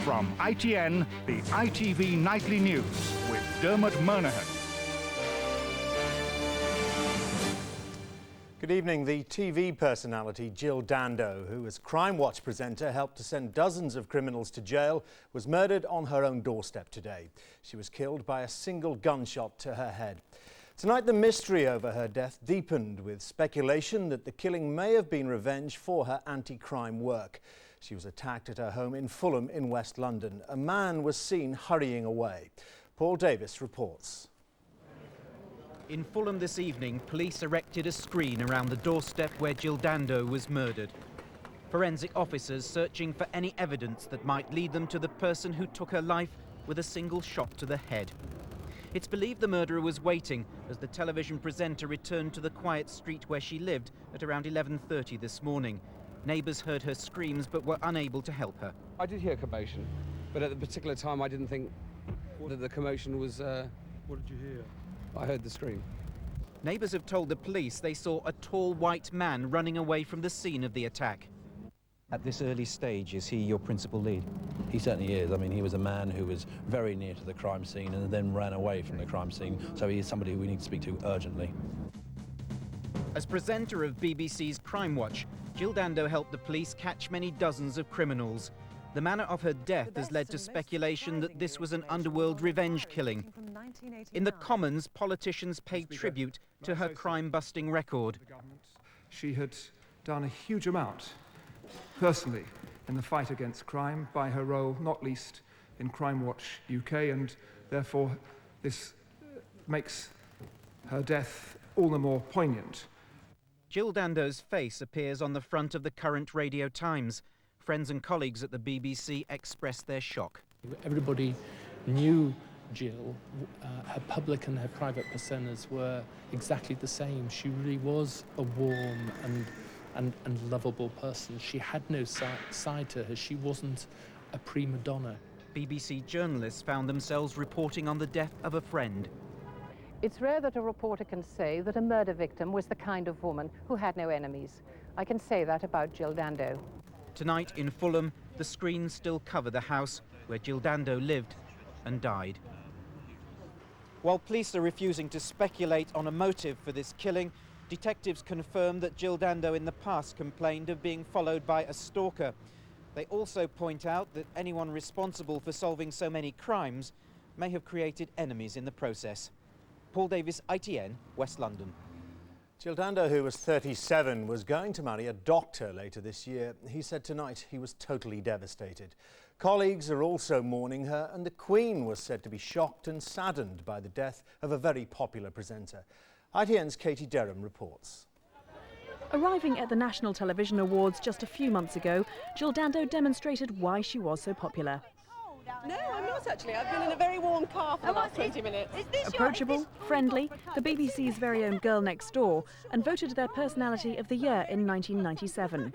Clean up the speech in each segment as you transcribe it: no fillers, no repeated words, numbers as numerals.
From ITN, the ITV Nightly News with Dermot Monahan. Good evening. The TV personality Jill Dando, who as Crime Watch presenter helped to send dozens of criminals to jail, was murdered on her own doorstep today. She was killed by a single gunshot to her head. Tonight, the mystery over her death deepened with speculation that the killing may have been revenge for her anti-crime work. She was attacked at her home in Fulham in West London. A man was seen hurrying away. Paul Davis reports. In Fulham this evening, police erected a screen around the doorstep where Jill Dando was murdered. Forensic officers searching for any evidence that might lead them to the person who took her life with a single shot to the head. It's believed the murderer was waiting as the television presenter returned to the quiet street where she lived at around 11:30 this morning. Neighbours heard her screams but were unable to help her. I did hear commotion, but at the particular time I didn't think that the commotion was... What did you hear? I heard the scream. Neighbours have told the police they saw a tall white man running away from the scene of the attack. At this early stage, is he your principal lead? He certainly is. I mean, he was a man who was very near to the crime scene and then ran away from the crime scene, so he is somebody who we need to speak to urgently. As presenter of BBC's Crime Watch, Jill Dando helped the police catch many dozens of criminals. The manner of her death has led to speculation that this was an underworld revenge killing. In the Commons, politicians paid tribute to her crime-busting record. She had done a huge amount, personally, in the fight against crime by her role, not least in Crime Watch UK, and therefore this makes her death all the more poignant. Jill Dando's face appears on the front of the current Radio Times. Friends and colleagues at the BBC expressed their shock. Everybody knew Jill. Her public and her private personas were exactly the same. She really was a warm and lovable person. She had no side to her. She wasn't a prima donna. BBC journalists found themselves reporting on the death of a friend. It's rare that a reporter can say that a murder victim was the kind of woman who had no enemies. I can say that about Jill Dando. Tonight in Fulham, the screens still cover the house where Jill Dando lived and died. While police are refusing to speculate on a motive for this killing, detectives confirm that Jill Dando in the past complained of being followed by a stalker. They also point out that anyone responsible for solving so many crimes may have created enemies in the process. Paul Davis, ITN, West London. Jill Dando, who was 37, was going to marry a doctor later this year. He said tonight he was totally devastated. Colleagues are also mourning her, and the Queen was said to be shocked and saddened by the death of a very popular presenter. ITN's Katie Derham reports. Arriving at the National Television Awards just a few months ago, Jill Dando demonstrated why she was so popular. No, I'm not actually. I've been in a very warm car for the last 20 minutes. Approachable, friendly, the BBC's very own girl next door, and voted their Personality of the Year in 1997.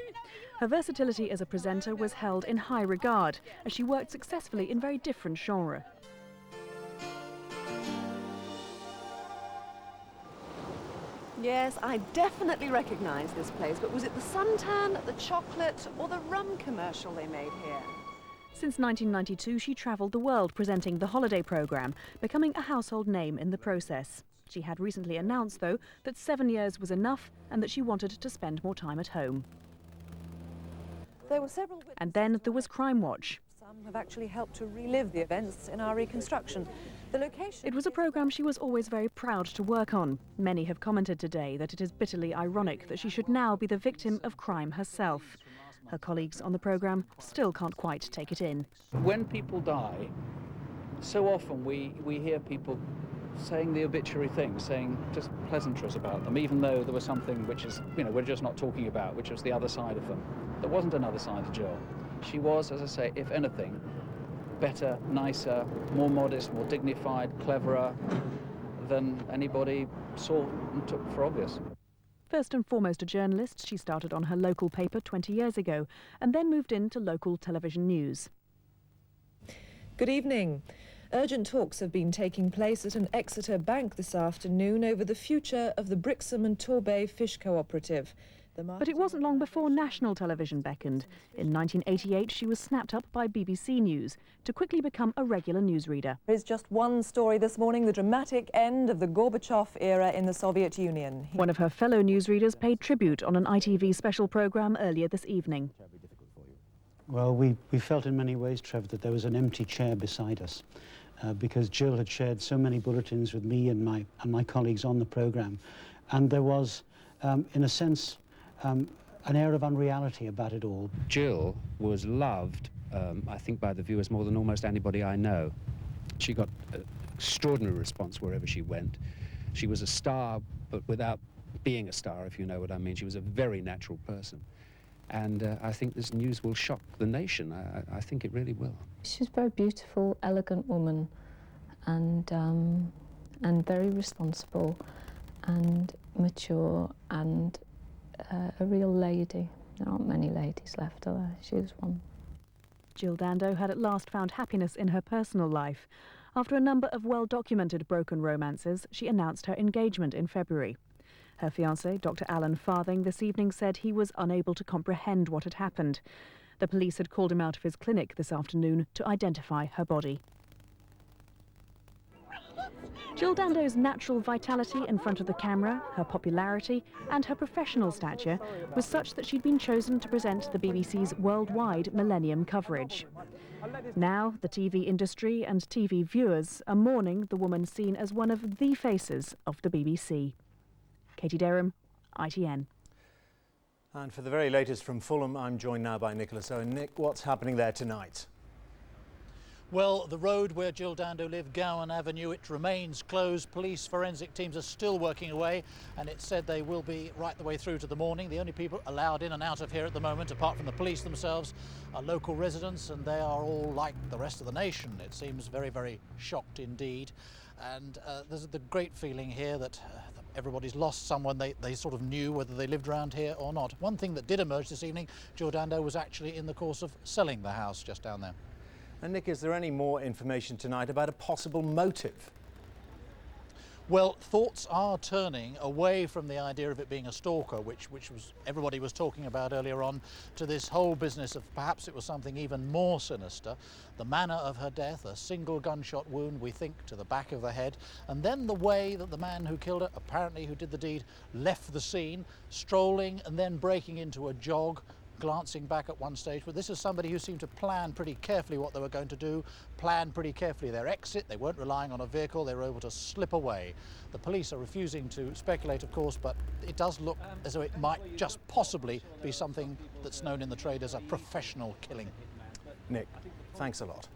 Her versatility as a presenter was held in high regard, as she worked successfully in very different genres. Yes, I definitely recognise this place, but was it the suntan, the chocolate, or the rum commercial they made here? Since 1992, she travelled the world presenting the holiday programme, becoming a household name in the process. She had recently announced, though, that 7 years was enough and that she wanted to spend more time at home. There were several... And then there was Crime Watch. Some have actually helped to relive the events in our reconstruction. The location... It was a programme she was always very proud to work on. Many have commented today that it is bitterly ironic that she should now be the victim of crime herself. Her colleagues on the programme still can't quite take it in. When people die, so often we hear people saying the obituary thing, saying just pleasantries about them, even though there was something which is, we're just not talking about, which was the other side of them. There wasn't another side of Jill. She was, as I say, if anything, better, nicer, more modest, more dignified, cleverer than anybody saw and took for obvious. First and foremost a journalist, she started on her local paper 20 years ago and then moved into local television news. Good evening. Urgent talks have been taking place at an Exeter bank this afternoon over the future of the Brixham and Torbay Fish Cooperative. But it wasn't long before national television beckoned. In 1988, she was snapped up by BBC News to quickly become a regular newsreader. Here's just one story this morning, the dramatic end of the Gorbachev era in the Soviet Union. One of her fellow newsreaders paid tribute on an ITV special programme earlier this evening. Well, we felt in many ways, Trev, that there was an empty chair beside us because Jill had shared so many bulletins with me and my colleagues on the programme. And there was, in a sense, an air of unreality about it all. Jill was loved, I think, by the viewers more than almost anybody I know. She got an extraordinary response wherever she went. She was a star, but without being a star, if you know what I mean. She was a very natural person. And I think this news will shock the nation. I think it really will. She's a very beautiful, elegant woman, and very responsible and mature and a real lady. There aren't many ladies left, are there? She was one. Jill Dando had at last found happiness in her personal life. After a number of well-documented broken romances, she announced her engagement in February. Her fiancé, Dr. Alan Farthing, this evening said he was unable to comprehend what had happened. The police had called him out of his clinic this afternoon to identify her body. Jill Dando's natural vitality in front of the camera, her popularity and her professional stature was such that she'd been chosen to present the BBC's worldwide Millennium coverage. Now, the TV industry and TV viewers are mourning the woman seen as one of the faces of the BBC. Katie Derham, ITN. And for the very latest from Fulham, I'm joined now by Nicholas Owen. Nick, what's happening there tonight? Well, the road where Jill Dando lived, Gowan Avenue, it remains closed. Police forensic teams are still working away, and it's said they will be right the way through to the morning. The only people allowed in and out of here at the moment, apart from the police themselves, are local residents, and they are all like the rest of the nation. It seems very, very shocked indeed. And there's the great feeling here that everybody's lost someone they sort of knew, whether they lived around here or not. One thing that did emerge this evening, Jill Dando was actually in the course of selling the house just down there. And Nick, is there any more information tonight about a possible motive? Well, thoughts are turning away from the idea of it being a stalker, which was everybody was talking about earlier on, to this whole business of perhaps it was something even more sinister. The manner of her death, a single gunshot wound, we think, to the back of the head, and then the way that the man who killed her, apparently who did the deed, left the scene, strolling and then breaking into a jog, glancing back at one stage. But this is somebody who seemed to plan pretty carefully what they were going to do, plan pretty carefully their exit. They weren't relying on a vehicle, they were able to slip away. The police are refusing to speculate, of course, but it does look as though it might just possibly be something that's known in the trade as a professional killing. Nick, thanks a lot.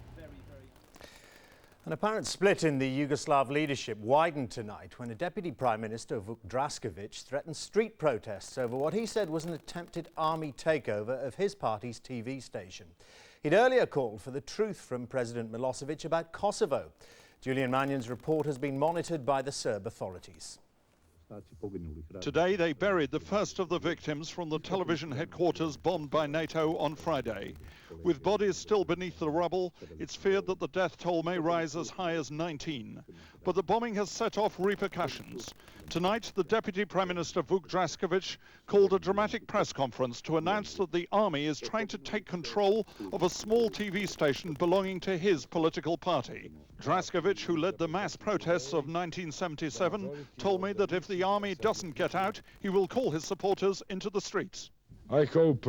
An apparent split in the Yugoslav leadership widened tonight when a Deputy Prime Minister, Vuk Drašković, threatened street protests over what he said was an attempted army takeover of his party's TV station. He'd earlier called for the truth from President Milosevic about Kosovo. Julian Mannion's report has been monitored by the Serb authorities. Today they buried the first of the victims from the television headquarters bombed by NATO on Friday. With bodies still beneath the rubble, it's feared that the death toll may rise as high as 19. But the bombing has set off repercussions. Tonight, the Deputy Prime Minister Vuk Drašković called a dramatic press conference to announce that the army is trying to take control of a small TV station belonging to his political party. Drašković, who led the mass protests of 1977, told me that if the army doesn't get out, he will call his supporters into the streets. I hope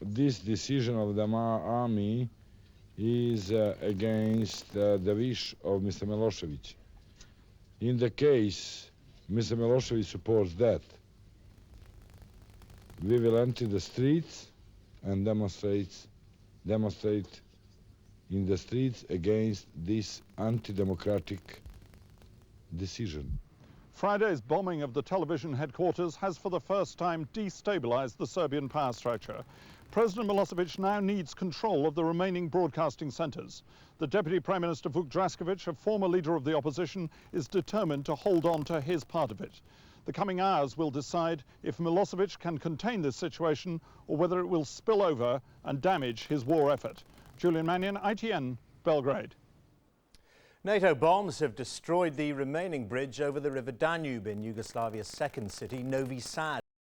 this decision of the army is against the wish of Mr. Milosevic. In the case Mr. Milosevic supports that, we will enter the streets and demonstrate in the streets against this anti-democratic decision. Friday's bombing of the television headquarters has for the first time destabilized the Serbian power structure. President Milosevic now needs control of the remaining broadcasting centers. The Deputy Prime Minister Vuk Drašković, a former leader of the opposition, is determined to hold on to his part of it. The coming hours will decide if Milosevic can contain this situation or whether it will spill over and damage his war effort. Julian Mannion, ITN, Belgrade. NATO bombs have destroyed the remaining bridge over the River Danube in Yugoslavia's second city, Novi Sad.